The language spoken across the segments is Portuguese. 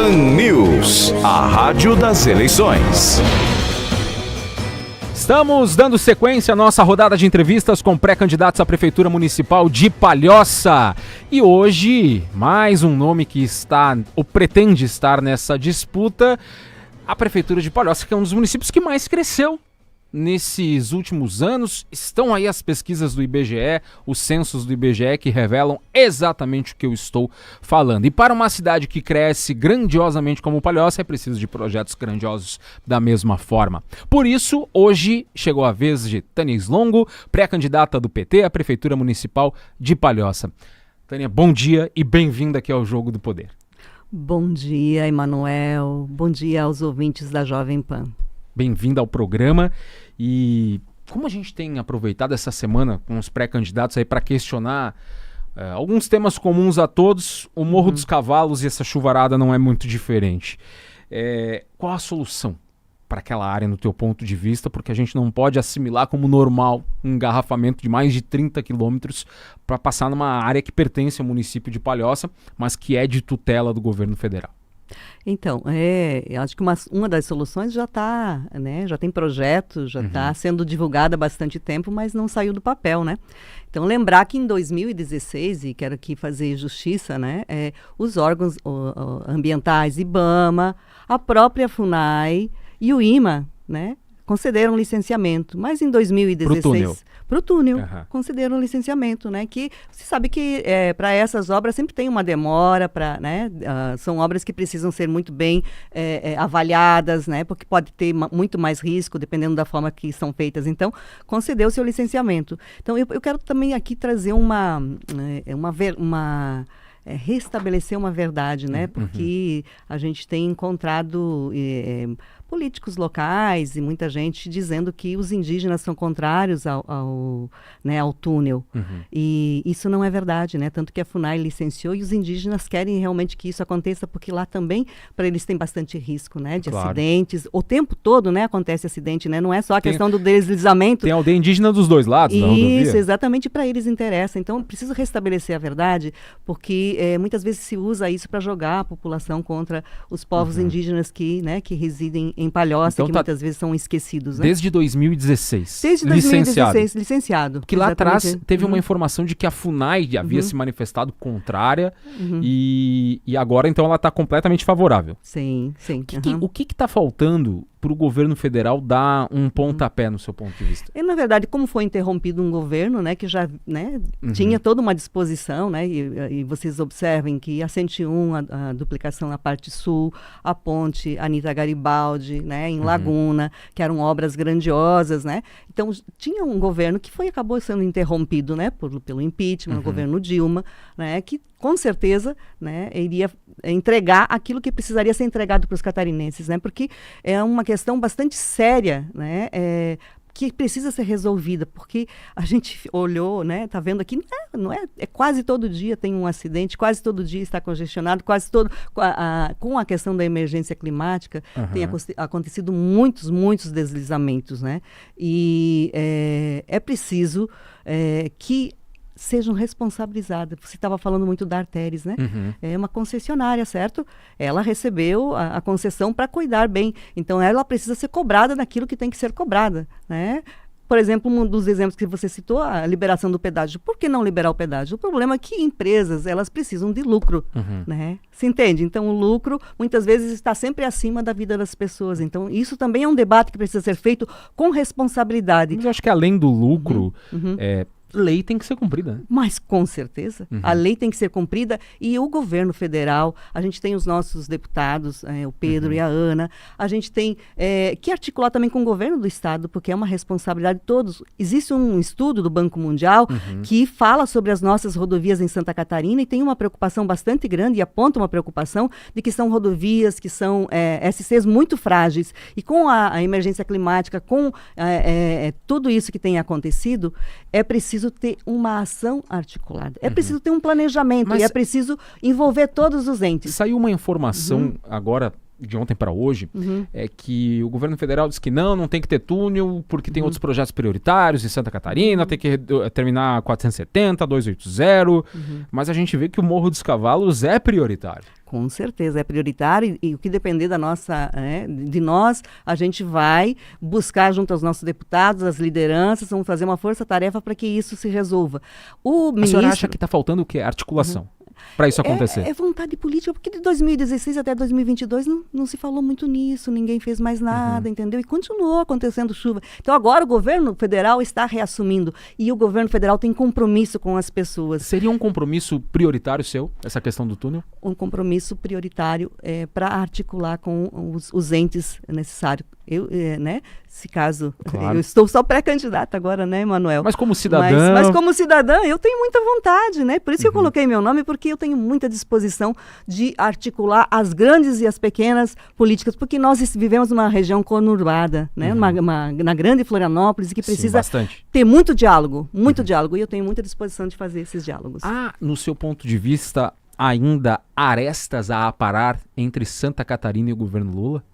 Pan News, a rádio das eleições. Estamos dando sequência à nossa rodada de entrevistas com pré-candidatos à Prefeitura Municipal de Palhoça. E hoje, mais um nome que está, ou pretende estar nessa disputa, a Prefeitura de Palhoça, que é um dos municípios que mais cresceu nesses últimos anos. Estão aí as pesquisas do IBGE, os censos do IBGE que revelam exatamente o que eu estou falando. E para uma cidade que cresce grandiosamente como Palhoça, é preciso de projetos grandiosos da mesma forma. Por isso, hoje chegou a vez de Tânia Slongo, pré-candidata do PT à Prefeitura Municipal de Palhoça. Tânia, bom dia e bem-vinda aqui ao Jogo do Poder. Bom dia, Emanuel. Bom dia aos ouvintes da Jovem Pan. Bem-vinda ao programa. E como a gente tem aproveitado essa semana com os pré-candidatos aí para questionar alguns temas comuns a todos, o Morro dos Cavalos e essa chuvarada não é muito diferente. Qual a solução para aquela área no teu ponto de vista? Porque a gente não pode assimilar como normal um engarrafamento de mais de 30 quilômetros para passar numa área que pertence ao município de Palhoça, mas que é de tutela do governo federal. Então, eu acho que uma das soluções já está, né? Já tem projeto, já está sendo divulgado há bastante tempo, mas não saiu do papel, né? Então, lembrar que em 2016, e quero aqui fazer justiça, né? Os órgãos ambientais, IBAMA, a própria FUNAI e o IMA, né? Concederam licenciamento, mas em 2016... Para o túnel, concederam licenciamento, né? Que você sabe que para essas obras sempre tem uma demora, né? São obras que precisam ser muito bem avaliadas, né? Porque pode ter muito mais risco, dependendo da forma que são feitas. Então, concedeu seu licenciamento. Então, eu quero também aqui trazer restabelecer uma verdade, né? Porque a gente tem encontrado políticos locais e muita gente dizendo que os indígenas são contrários ao túnel. E isso não é verdade, né? Tanto que a FUNAI licenciou e os indígenas querem realmente que isso aconteça, porque lá também, para eles, tem bastante risco, né? De acidentes. O tempo todo, né? Acontece acidente, né? Não é só a questão do deslizamento. Tem aldeia indígena dos dois lados da rodovia. Isso, exatamente, para eles interessa. Então, preciso restabelecer a verdade, porque muitas vezes se usa isso para jogar a população contra os povos indígenas que residem em Palhoça, então, que muitas vezes são esquecidos. Né? Desde 2016. Desde 2016, licenciado. Porque lá atrás teve uma informação de que a FUNAI havia se manifestado contrária e agora, então, ela está completamente favorável. Sim. O que está faltando para o governo federal dar um pontapé no seu ponto de vista? Na verdade, como foi interrompido um governo, né, que já tinha toda uma disposição, né, e vocês observem que a 101, a duplicação na parte sul, a ponte Anita Garibaldi, né, em Laguna, que eram obras grandiosas, né? Então, tinha um governo que acabou sendo interrompido, né, pelo impeachment, o governo Dilma, né, que com certeza, né, iria entregar aquilo que precisaria ser entregado para os catarinenses, né, porque é uma questão bastante séria, né, que precisa ser resolvida, porque a gente olhou, né, tá vendo aqui, é quase todo dia tem um acidente, quase todo dia está congestionado, quase todo, com a questão da emergência climática, tem acontecido muitos deslizamentos, né, e é preciso que sejam responsabilizadas. Você estava falando muito da Artéries, né? É uma concessionária, certo? Ela recebeu a concessão para cuidar bem. Então, ela precisa ser cobrada naquilo que tem que ser cobrada, né? Por exemplo, um dos exemplos que você citou, a liberação do pedágio. Por que não liberar o pedágio? O problema é que empresas, elas precisam de lucro, né? Você entende? Então, o lucro, muitas vezes, está sempre acima da vida das pessoas. Então, isso também é um debate que precisa ser feito com responsabilidade. Mas eu acho que, além do lucro, lei tem que ser cumprida. Né? Mas, com certeza, a lei tem que ser cumprida e o governo federal, a gente tem os nossos deputados, o Pedro e a Ana, a gente tem que articular também com o governo do estado, porque é uma responsabilidade de todos. Existe um estudo do Banco Mundial que fala sobre as nossas rodovias em Santa Catarina e tem uma preocupação bastante grande e aponta uma preocupação de que são rodovias que são SCs muito frágeis. E com a emergência climática, com tudo isso que tem acontecido, é preciso ter uma ação articulada. É preciso ter um planejamento e é preciso envolver todos os entes. Saiu uma informação agora de ontem para hoje, é que o governo federal diz que não tem que ter túnel, porque tem outros projetos prioritários em Santa Catarina, tem que terminar a 470, 280, mas a gente vê que o Morro dos Cavalos é prioritário. Com certeza, é prioritário e o que depender de nós, a gente vai buscar junto aos nossos deputados, as lideranças, vamos fazer uma força-tarefa para que isso se resolva. A senhora acha que está faltando o quê? Articulação. Para isso acontecer? É vontade política, porque de 2016 até 2022 não se falou muito nisso, ninguém fez mais nada, entendeu? E continuou acontecendo chuva. Então agora o governo federal está reassumindo e o governo federal tem compromisso com as pessoas. Seria um compromisso prioritário seu, essa questão do túnel? Um compromisso prioritário para articular com os entes necessários. Se caso, claro. Eu estou só pré-candidata agora, né, Manuel? Mas como cidadã... Mas como cidadã, eu tenho muita vontade, né? Por isso que eu coloquei meu nome, porque eu tenho muita disposição de articular as grandes e as pequenas políticas, porque nós vivemos numa região conurbada, né? Na grande Florianópolis, que precisa ter muito diálogo, e eu tenho muita disposição de fazer esses diálogos. No seu ponto de vista, ainda arestas a aparar entre Santa Catarina e o governo Lula?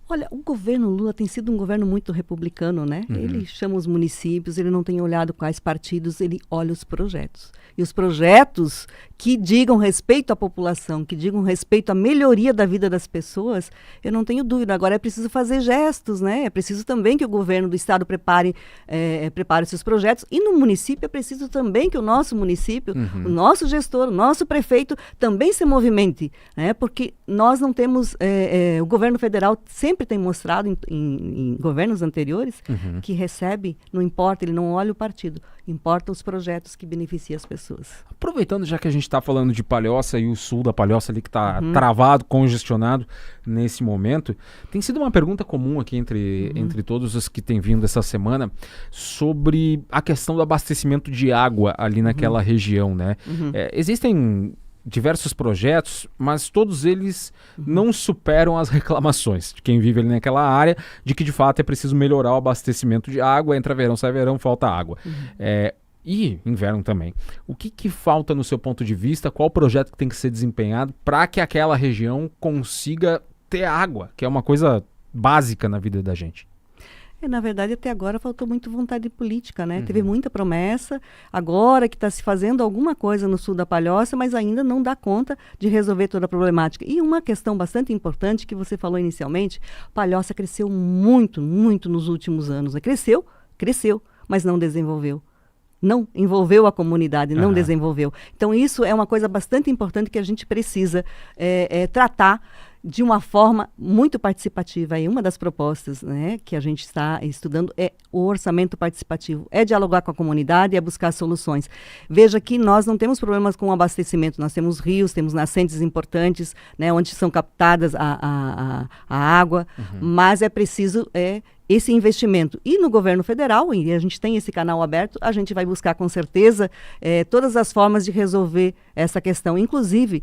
Olha, o governo Lula tem sido um governo muito republicano, né? Ele chama os municípios, ele não tem olhado quais partidos, ele olha os projetos. E os projetos que digam respeito à população, que digam respeito à melhoria da vida das pessoas, eu não tenho dúvida. Agora é preciso fazer gestos, né? É preciso também que o governo do estado prepare seus projetos. E no município é preciso também que o nosso município, o nosso gestor, o nosso prefeito também se movimente, né? Porque nós não temos... o governo federal sempre tem mostrado em governos anteriores que recebe, não importa, ele não olha o partido, importa os projetos que beneficiam as pessoas. Aproveitando já que a gente está falando de Palhoça e o sul da Palhoça ali que está travado, congestionado nesse momento, tem sido uma pergunta comum aqui entre todos os que têm vindo essa semana sobre a questão do abastecimento de água ali naquela região, né? Existem diversos projetos, mas todos eles não superam as reclamações de quem vive ali naquela área, de que de fato é preciso melhorar o abastecimento de água, entra verão, sai verão, falta água. E inverno também. O que falta no seu ponto de vista? Qual projeto que tem que ser desempenhado para que aquela região consiga ter água, que é uma coisa básica na vida da gente? Na verdade, até agora faltou muito vontade política, né? Teve muita promessa, agora que está se fazendo alguma coisa no sul da Palhoça, mas ainda não dá conta de resolver toda a problemática. E uma questão bastante importante que você falou inicialmente, Palhoça cresceu muito, muito nos últimos anos. Cresceu, mas não desenvolveu. Não envolveu a comunidade, não desenvolveu. Então, isso é uma coisa bastante importante que a gente precisa tratar de uma forma muito participativa. E uma das propostas, né, que a gente está estudando é o orçamento participativo. É dialogar com a comunidade, é buscar soluções. Veja que nós não temos problemas com o abastecimento. Nós temos rios, temos nascentes importantes, né, onde são captadas a água, mas é preciso esse investimento. E no governo federal, e a gente tem esse canal aberto, a gente vai buscar com certeza todas as formas de resolver essa questão, inclusive...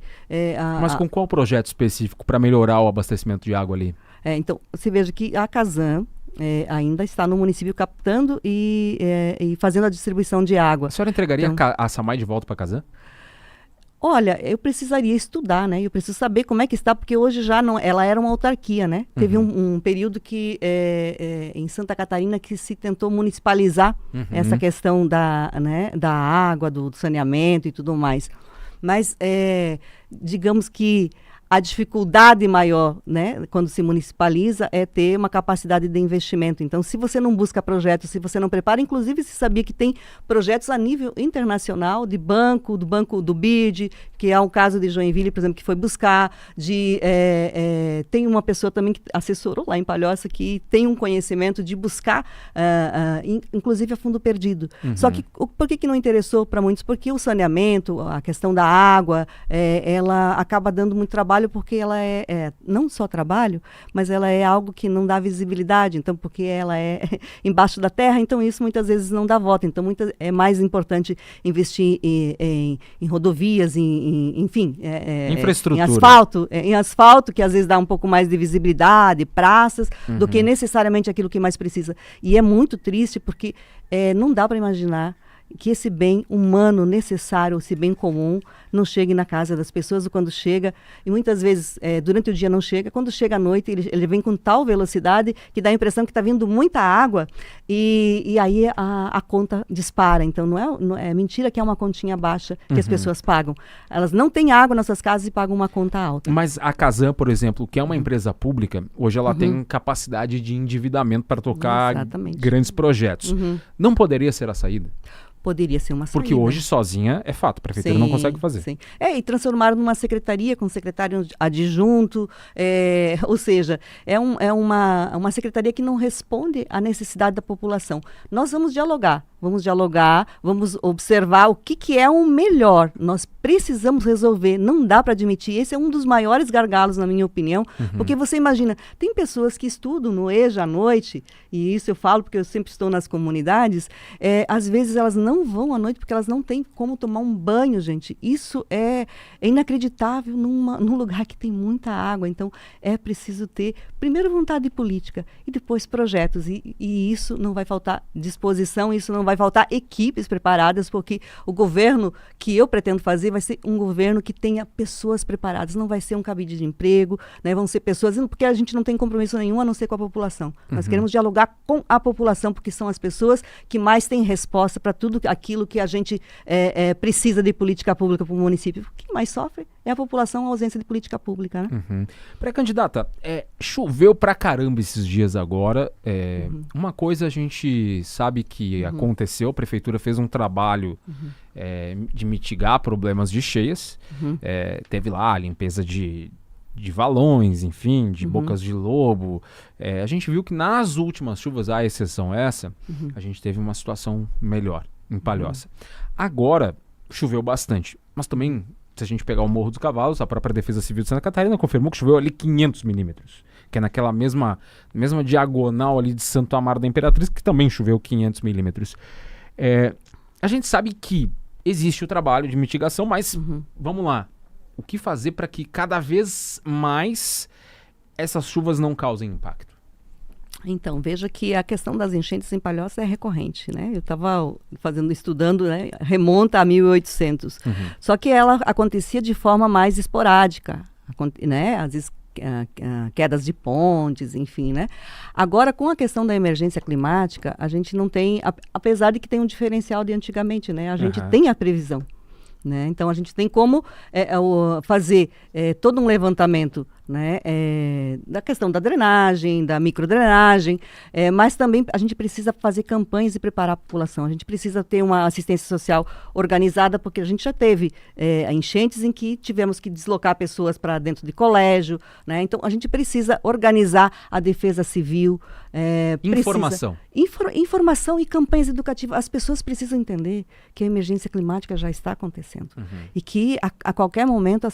Mas com qual projeto específico para melhorar o abastecimento de água ali? Então, você veja que a Casan ainda está no município captando e fazendo a distribuição de água. A senhora entregaria a Samai de volta para Casan? Olha, eu precisaria estudar, né? Eu preciso saber como é que está, porque hoje já não... Ela era uma autarquia, né? Teve um período que, em Santa Catarina, que se tentou municipalizar essa questão da água, do saneamento e tudo mais. Mas, digamos que a dificuldade maior, né, quando se municipaliza, é ter uma capacidade de investimento. Então, se você não busca projetos, se você não prepara, inclusive se sabia que tem projetos a nível internacional, do banco do BID, que é um caso de Joinville, por exemplo, que foi buscar, tem uma pessoa também que assessorou lá em Palhoça, que tem um conhecimento de buscar, inclusive a fundo perdido. Só que, por que não interessou para muitos? Porque o saneamento, a questão da água, ela acaba dando muito trabalho, porque ela é não só trabalho, mas ela é algo que não dá visibilidade, então porque ela é embaixo da terra, então isso muitas vezes não dá voto. Então é mais importante investir em rodovias, enfim, infraestrutura. Em asfalto, que às vezes dá um pouco mais de visibilidade, praças, do que necessariamente aquilo que mais precisa. E é muito triste porque não dá para imaginar que esse bem humano necessário, esse bem comum, não chegue na casa das pessoas, ou quando chega, e muitas vezes durante o dia não chega, quando chega à noite ele vem com tal velocidade que dá a impressão que está vindo muita água e aí a conta dispara. Então não é mentira que é uma continha baixa que as pessoas pagam. Elas não têm água nas suas casas e pagam uma conta alta. Mas a Casan, por exemplo, que é uma empresa pública, hoje ela tem capacidade de endividamento para tocar grandes projetos. Não poderia ser a saída? Poderia ser uma saída. Porque hoje sozinha é fato, a prefeitura não consegue fazer. Sim. E transformaram numa secretaria com secretário adjunto, ou seja, é uma secretaria que não responde à necessidade da população. Nós vamos dialogar, vamos observar o que é o melhor. Nós precisamos resolver, não dá para admitir. Esse é um dos maiores gargalos, na minha opinião, porque você imagina, tem pessoas que estudam no EJA à noite, e isso eu falo porque eu sempre estou nas comunidades, às vezes elas não vão à noite porque elas não têm como tomar um banho, gente. Isso é inacreditável num lugar que tem muita água. Então, é preciso ter, primeiro, vontade política e depois projetos. E isso não vai faltar disposição, isso não vai faltar equipes preparadas, porque o governo que eu pretendo fazer vai ser um governo que tenha pessoas preparadas. Não vai ser um cabide de emprego, né? Vão ser pessoas, porque a gente não tem compromisso nenhum a não ser com a população. Nós queremos dialogar com a população, porque são as pessoas que mais têm resposta para tudo aquilo que a gente precisa de política pública para o município. O que mais sofre é a população, a ausência de política pública, né? Pré-candidata, choveu pra caramba esses dias agora. Uma coisa a gente sabe que aconteceu, a prefeitura fez um trabalho de mitigar problemas de cheias. Teve lá a limpeza de valões, enfim, de bocas de lobo. A gente viu que nas últimas chuvas, à exceção essa, a gente teve uma situação melhor em Palhoça. Agora, choveu bastante, mas também, se a gente pegar o Morro dos Cavalos, a própria Defesa Civil de Santa Catarina confirmou que choveu ali 500 milímetros, que é naquela mesma diagonal ali de Santo Amaro da Imperatriz, que também choveu 500 milímetros. A gente sabe que existe o trabalho de mitigação, mas vamos lá. O que fazer para que cada vez mais essas chuvas não causem impacto? Então, veja que a questão das enchentes em Palhoça é recorrente, né? Eu estava estudando, né? Remonta a 1800. Só que ela acontecia de forma mais esporádica, né? Às vezes quedas de pontes, enfim, né? Agora, com a questão da emergência climática, a gente não tem, apesar de que tem um diferencial de antigamente, né? A gente tem a previsão, né? Então, a gente tem como fazer todo um levantamento, né, da questão da drenagem, da microdrenagem, mas também a gente precisa fazer campanhas e preparar a população. A gente precisa ter uma assistência social organizada, porque a gente já teve enchentes em que tivemos que deslocar pessoas para dentro de colégio, né? Então, a gente precisa organizar a defesa civil. Informação. Informação e campanhas educativas. As pessoas precisam entender que a emergência climática já está acontecendo e que a qualquer momento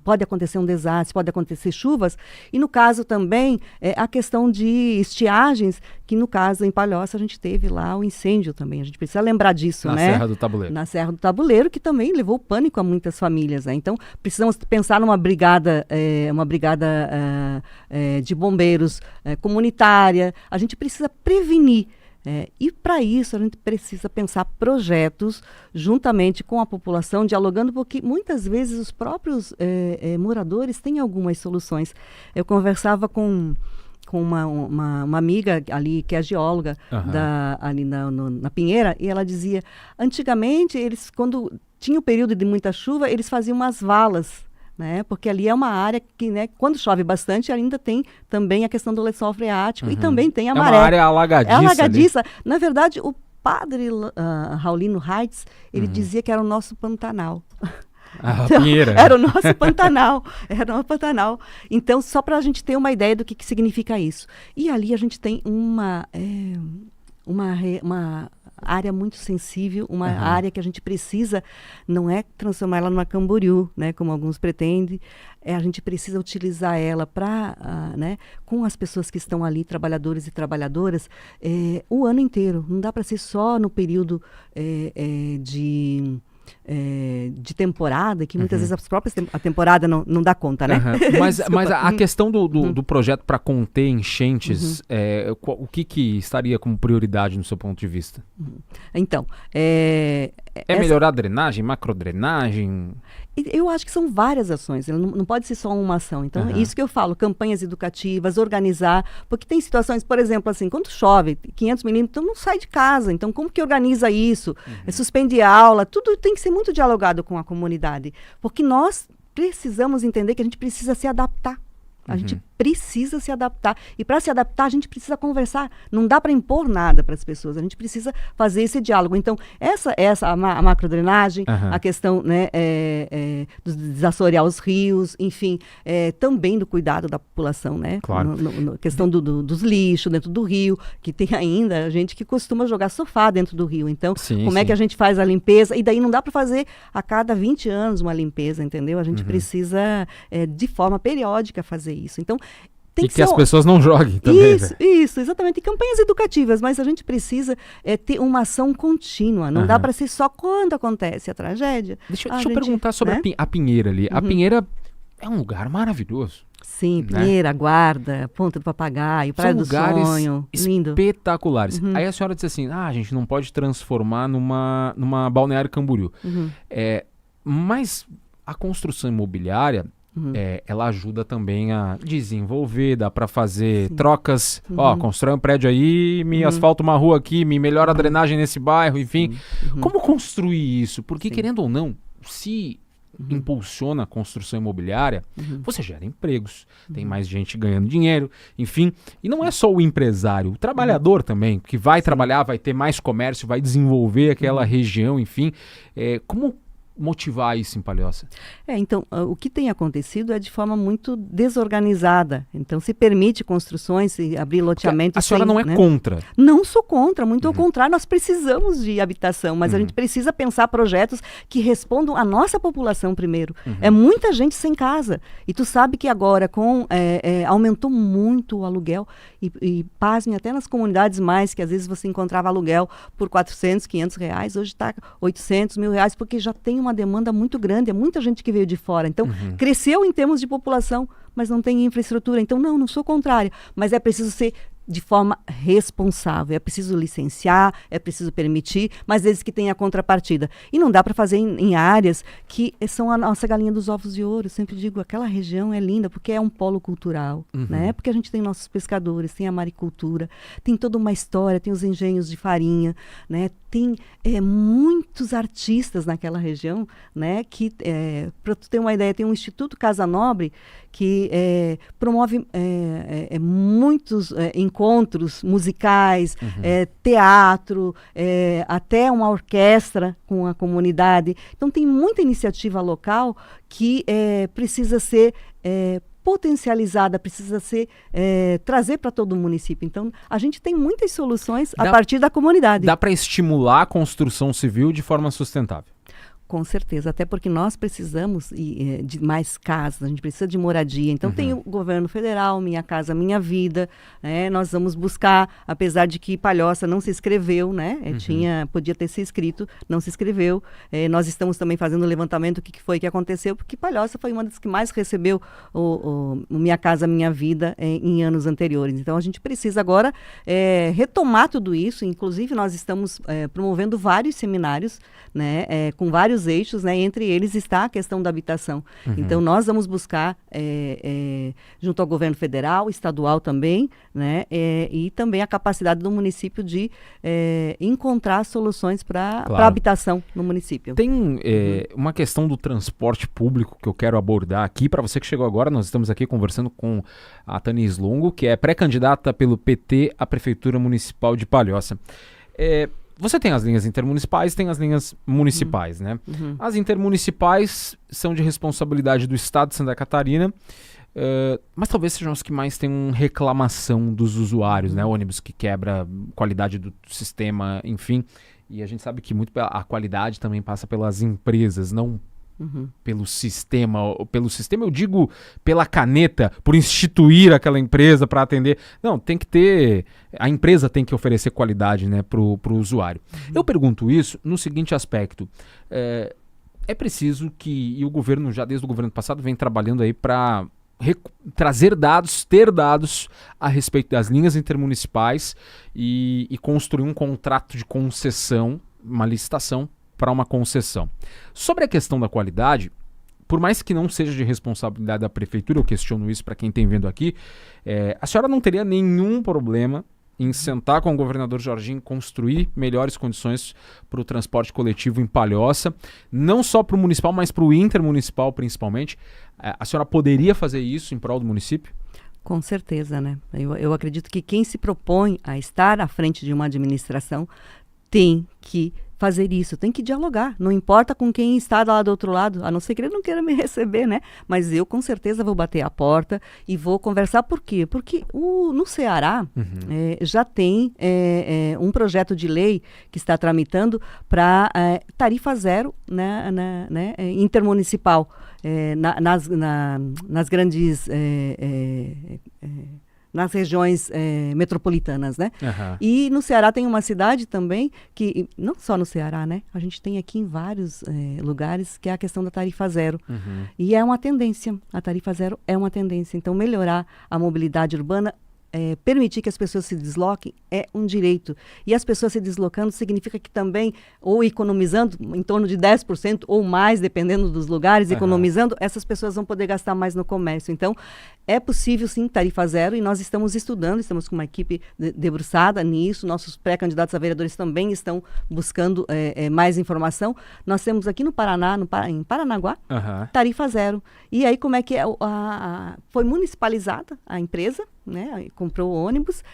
pode acontecer um desastre, pode acontecer chuvas, e no caso também a questão de estiagens, que no caso em Palhoça a gente teve lá o incêndio também, a gente precisa lembrar disso, né? Serra do Tabuleiro. Na Serra do Tabuleiro, que também levou pânico a muitas famílias, né? Então precisamos pensar numa brigada, de bombeiros comunitária. A gente precisa prevenir. E para isso a gente precisa pensar projetos juntamente com a população, dialogando, porque muitas vezes os próprios moradores têm algumas soluções. Eu conversava com uma amiga ali, que é geóloga, ali na Pinheira, e ela dizia, antigamente, eles, quando tinha o período de muita chuva, eles faziam umas valas, né? Porque ali é uma área que, né, quando chove bastante, ainda tem também a questão do lençol freático e também tem a maré. É uma área alagadiça. É alagadiça. Na verdade, o padre Raulino Reitz, ele dizia que era o nosso Pantanal. Então, Pinheira. Era o nosso Pantanal. Era o nosso Pantanal. Então, só para a gente ter uma ideia do que significa isso. E ali a gente tem uma área muito sensível, uma área que a gente precisa, não é transformar ela numa Camboriú, né, como alguns pretendem, a gente precisa utilizar ela para, né, com as pessoas que estão ali, trabalhadores e trabalhadoras, o ano inteiro. Não dá para ser só no período de temporada, que muitas vezes a temporada não dá conta, né? Mas a questão do projeto para conter enchentes, o que estaria como prioridade no seu ponto de vista? Então, melhorar a drenagem, macrodrenagem? Eu acho que são várias ações, não pode ser só uma ação. Então, isso que eu falo, campanhas educativas, organizar, porque tem situações, por exemplo, assim, quando chove, 500 milímetros, então não sai de casa. Então, como que organiza isso? Suspende aula, tudo tem que ser muito dialogado com a comunidade, porque nós precisamos entender que a gente precisa se adaptar. A gente precisa se adaptar. E para se adaptar, a gente precisa conversar. Não dá para impor nada para as pessoas. A gente precisa fazer esse diálogo. Então, a macrodrenagem, a questão, né, do desassorear os rios, enfim, também do cuidado da população, né? Claro. Questão dos lixos dentro do rio, que tem ainda gente que costuma jogar sofá dentro do rio. Então, como é que a gente faz a limpeza? E daí não dá para fazer a cada 20 anos uma limpeza, entendeu? A gente precisa, de forma periódica, fazer isso. Então, tem que as pessoas não joguem também. Isso, exatamente. E campanhas educativas, mas a gente precisa ter uma ação contínua. Não dá para ser só quando acontece a tragédia. Deixa eu perguntar sobre a Pinheira ali. A Pinheira é um lugar maravilhoso. Sim, Pinheira, né? Guarda, Ponta do Papagaio, Praia do Sonho. Lindo. Espetaculares. Aí a senhora disse assim, a gente não pode transformar numa Balneário Camboriú. Mas a construção imobiliária, ela ajuda também a desenvolver, dá para fazer trocas, constrói um prédio aí, me asfalta uma rua aqui, me melhora a drenagem nesse bairro, enfim. Como construir isso? Porque, querendo ou não, se impulsiona a construção imobiliária, você gera empregos, tem mais gente ganhando dinheiro, enfim. E não é só o empresário, o trabalhador também, que vai trabalhar, vai ter mais comércio, vai desenvolver aquela região, enfim. Como motivar isso em Palhoça? Então, o que tem acontecido é de forma muito desorganizada. Então, se permite construções, se abrir loteamentos. A senhora não é contra? Não sou contra, muito ao contrário, nós precisamos de habitação, mas a gente precisa pensar projetos que respondam à nossa população primeiro. É muita gente sem casa. E tu sabe que agora aumentou muito o aluguel e pasme até nas comunidades mais, que às vezes você encontrava aluguel por 400, 500 reais, hoje está 800, R$1.000, porque já tem uma demanda muito grande, é muita gente que veio de fora. Então, cresceu em termos de população, mas não tem infraestrutura. Então, não sou contrária, mas é preciso ser de forma responsável. É preciso licenciar, é preciso permitir, mas desde que tenha contrapartida. E não dá para fazer em áreas que são a nossa galinha dos ovos de ouro. Eu sempre digo, aquela região é linda porque é um polo cultural, né? Porque a gente tem nossos pescadores, tem a maricultura, tem toda uma história, tem os engenhos de farinha, né? Tem muitos artistas naquela região, né? Que, para tu ter uma ideia, tem um Instituto Casa Nobre que promove muitos encontros musicais, teatro, até uma orquestra com a comunidade. Então, tem muita iniciativa local que precisa ser potencializada, precisa ser trazer para todo o município. Então, a gente tem muitas soluções a partir da comunidade. Dá para estimular a construção civil de forma sustentável? Com certeza, até porque nós precisamos de mais casas, a gente precisa de moradia. Então tem o governo federal, Minha Casa Minha Vida, nós vamos buscar, apesar de que Palhoça não se inscreveu, né? Podia ter se inscrito, não se inscreveu. Nós estamos também fazendo o levantamento do que foi que aconteceu, porque Palhoça foi uma das que mais recebeu o Minha Casa Minha Vida em anos anteriores. Então a gente precisa agora retomar tudo isso, inclusive nós estamos promovendo vários seminários, né? Com vários eixos, né? Entre eles está a questão da habitação. Então, nós vamos buscar, junto ao governo federal, estadual também, né? E também a capacidade do município de encontrar soluções para a habitação no município. Tem uma questão do transporte público que eu quero abordar aqui. Para você que chegou agora, nós estamos aqui conversando com a Tanis Longo, que é pré-candidata pelo PT à Prefeitura Municipal de Palhoça. Você tem as linhas intermunicipais, tem as linhas municipais, né? As intermunicipais são de responsabilidade do Estado de Santa Catarina, mas talvez sejam as que mais têm reclamação dos usuários, né? Ônibus que quebra qualidade do sistema, enfim. E a gente sabe que muito a qualidade também passa pelas empresas, não pelo sistema eu digo pela caneta, por instituir aquela empresa para atender. Não, tem que ter, a empresa tem que oferecer qualidade, né, pro usuário. Eu pergunto isso no seguinte aspecto, é preciso que, e o governo já desde o governo passado vem trabalhando aí para trazer dados, ter dados a respeito das linhas intermunicipais e construir um contrato de concessão, uma licitação para uma concessão. Sobre a questão da qualidade, por mais que não seja de responsabilidade da prefeitura, eu questiono isso para quem tem vendo aqui, a senhora não teria nenhum problema em sentar com o governador Jorginho, construir melhores condições para o transporte coletivo em Palhoça, não só para o municipal, mas para o intermunicipal principalmente. A senhora poderia fazer isso em prol do município? Com certeza, né? Eu acredito que quem se propõe a estar à frente de uma administração tem que fazer isso, tem que dialogar, não importa com quem está lá do outro lado, a não ser que ele não queira me receber, né? Mas eu com certeza vou bater a porta e vou conversar. Por quê? Porque no Ceará já tem um projeto de lei que está tramitando para tarifa zero, né, intermunicipal, nas grandes nas regiões metropolitanas, né? E no Ceará tem uma cidade também que, não só no Ceará, né? A gente tem aqui em vários lugares que é a questão da tarifa zero. E é uma tendência, a tarifa zero é uma tendência. Então, melhorar a mobilidade urbana, permitir que as pessoas se desloquem é um direito. E as pessoas se deslocando significa que também, ou economizando em torno de 10% ou mais, dependendo dos lugares, economizando, essas pessoas vão poder gastar mais no comércio. Então, é possível sim tarifa zero e nós estamos estudando, estamos com uma equipe debruçada nisso, nossos pré-candidatos a vereadores também estão buscando mais informação. Nós temos aqui no Paraná, em Paranaguá, tarifa zero. E aí como é que foi municipalizada a empresa, né? Comprou o ônibus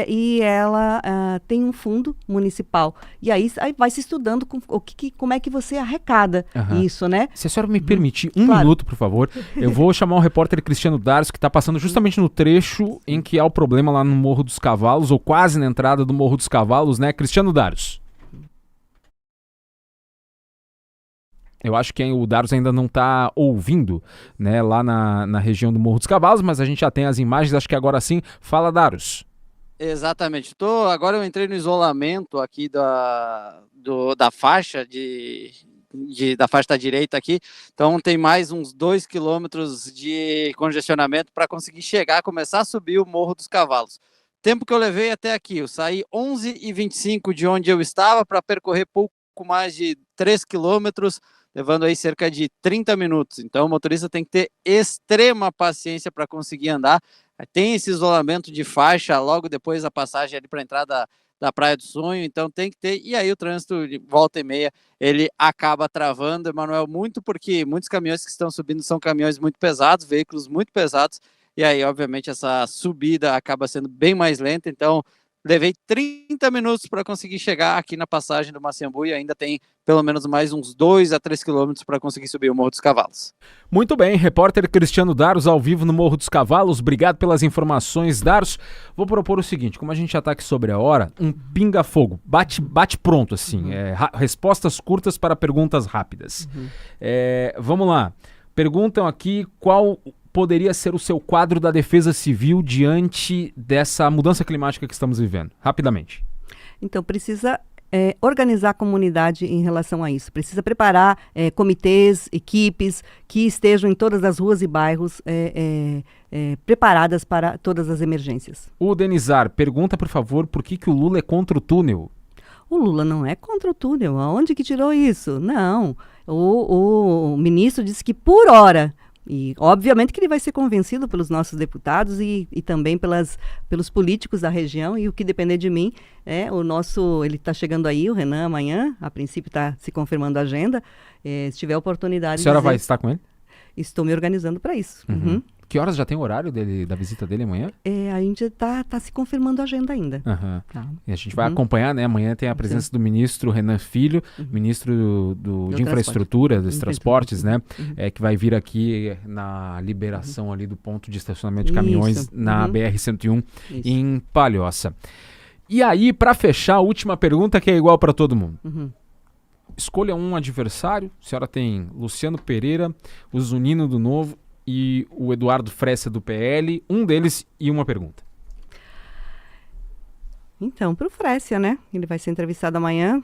e ela tem um fundo municipal. E aí vai se estudando como é que você arrecada isso, né? Se a senhora me permitir um minuto, por favor, eu vou chamar o repórter Cristiano Daros, que está passando justamente no trecho em que há o problema lá no Morro dos Cavalos, ou quase na entrada do Morro dos Cavalos, né? Cristiano Daros. Eu acho que o Daros ainda não está ouvindo, né, lá na região do Morro dos Cavalos, mas a gente já tem as imagens, acho que agora sim. Fala, Daros. Exatamente. Agora eu entrei no isolamento aqui da faixa da faixa da direita aqui, então tem mais uns 2 quilômetros de congestionamento para conseguir começar a subir o Morro dos Cavalos. Tempo que eu levei até aqui, eu saí 11h25 de onde eu estava para percorrer pouco mais de 3 quilômetros, levando aí cerca de 30 minutos. Então o motorista tem que ter extrema paciência para conseguir andar. Tem esse isolamento de faixa logo depois da passagem ali para a entrada da Praia do Sonho, então tem que ter, e aí o trânsito de volta e meia, ele acaba travando, Emanuel, muito porque muitos caminhões que estão subindo são caminhões muito pesados, veículos muito pesados, e aí obviamente essa subida acaba sendo bem mais lenta, então levei 30 minutos para conseguir chegar aqui na passagem do Maciambu e ainda tem pelo menos mais uns 2 a 3 quilômetros para conseguir subir o Morro dos Cavalos. Muito bem, repórter Cristiano Daros ao vivo no Morro dos Cavalos, obrigado pelas informações, Daros. Vou propor o seguinte, como a gente já está aqui sobre a hora, um pinga-fogo, bate pronto assim, respostas curtas para perguntas rápidas. Vamos lá, perguntam aqui qual poderia ser o seu quadro da Defesa Civil diante dessa mudança climática que estamos vivendo? Rapidamente. Então, precisa organizar a comunidade em relação a isso. Precisa preparar comitês, equipes que estejam em todas as ruas e bairros preparadas para todas as emergências. O Denizar pergunta, por favor, por que o Lula é contra o túnel? O Lula não é contra o túnel. Aonde que tirou isso? Não. O ministro disse que por hora... E, obviamente, que ele vai ser convencido pelos nossos deputados e também pelos políticos da região. E o que depender de mim, ele está chegando aí, o Renan, amanhã. A princípio está se confirmando a agenda. Se tiver oportunidade... A senhora vai estar com ele? Estou me organizando para isso. Que horas já tem o horário da visita dele amanhã? A gente está se confirmando a agenda ainda. Tá. E a gente vai acompanhar, né? Amanhã tem a presença do ministro Renan Filho, ministro de Infraestrutura, dos Transportes, né? Que vai vir aqui na liberação ali do ponto de estacionamento de caminhões na BR-101 em Palhoça. E aí, para fechar, a última pergunta que é igual para todo mundo. escolha um adversário. A senhora tem Luciano Pereira, o Zunino do Novo e o Eduardo Fressa do PL. Um deles e uma pergunta. Então, para o Frécia, né? Ele vai ser entrevistado amanhã.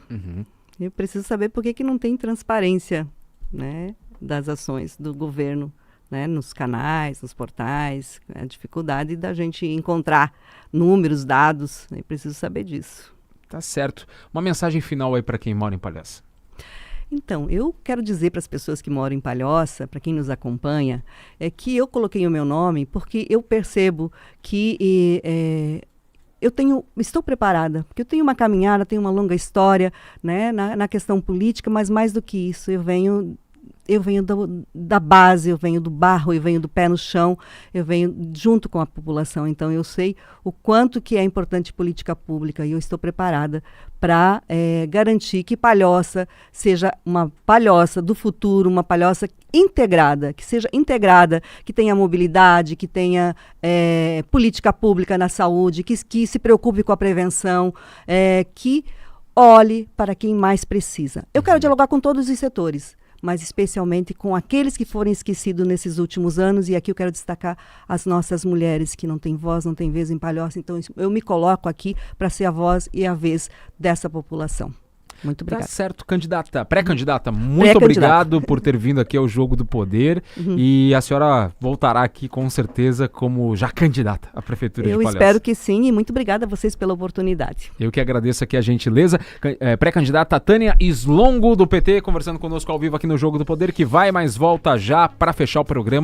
Eu preciso saber por que não tem transparência, né, das ações do governo, né, nos canais, nos portais. A dificuldade da gente encontrar números, dados. Eu preciso saber disso. Tá certo. Uma mensagem final aí para quem mora em Palhoça. Então, eu quero dizer para as pessoas que moram em Palhoça, para quem nos acompanha, é que eu coloquei o meu nome porque eu percebo que estou preparada, porque eu tenho uma caminhada, tenho uma longa história, né, na questão política, mas mais do que isso, eu venho da base, eu venho do barro, eu venho do pé no chão, eu venho junto com a população. Então eu sei o quanto que é importante política pública e eu estou preparada para garantir que Palhoça seja uma Palhoça do futuro, uma Palhoça integrada, que seja integrada, que tenha mobilidade, que tenha política pública na saúde, que se preocupe com a prevenção, que olhe para quem mais precisa. Eu quero dialogar com todos os setores, mas especialmente com aqueles que foram esquecidos nesses últimos anos, e aqui eu quero destacar as nossas mulheres que não têm voz, não têm vez em Palhoça. Então eu me coloco aqui para ser a voz e a vez dessa população. Muito obrigada. Tá certo, pré-candidata, muito obrigado por ter vindo aqui ao Jogo do Poder, e a senhora voltará aqui com certeza como já candidata à Prefeitura de Palhoça. Eu espero que sim, e muito obrigada a vocês pela oportunidade. Eu que agradeço aqui a gentileza. Pré-candidata Tânia Slongo do PT conversando conosco ao vivo aqui no Jogo do Poder, que vai mais volta já para fechar o programa.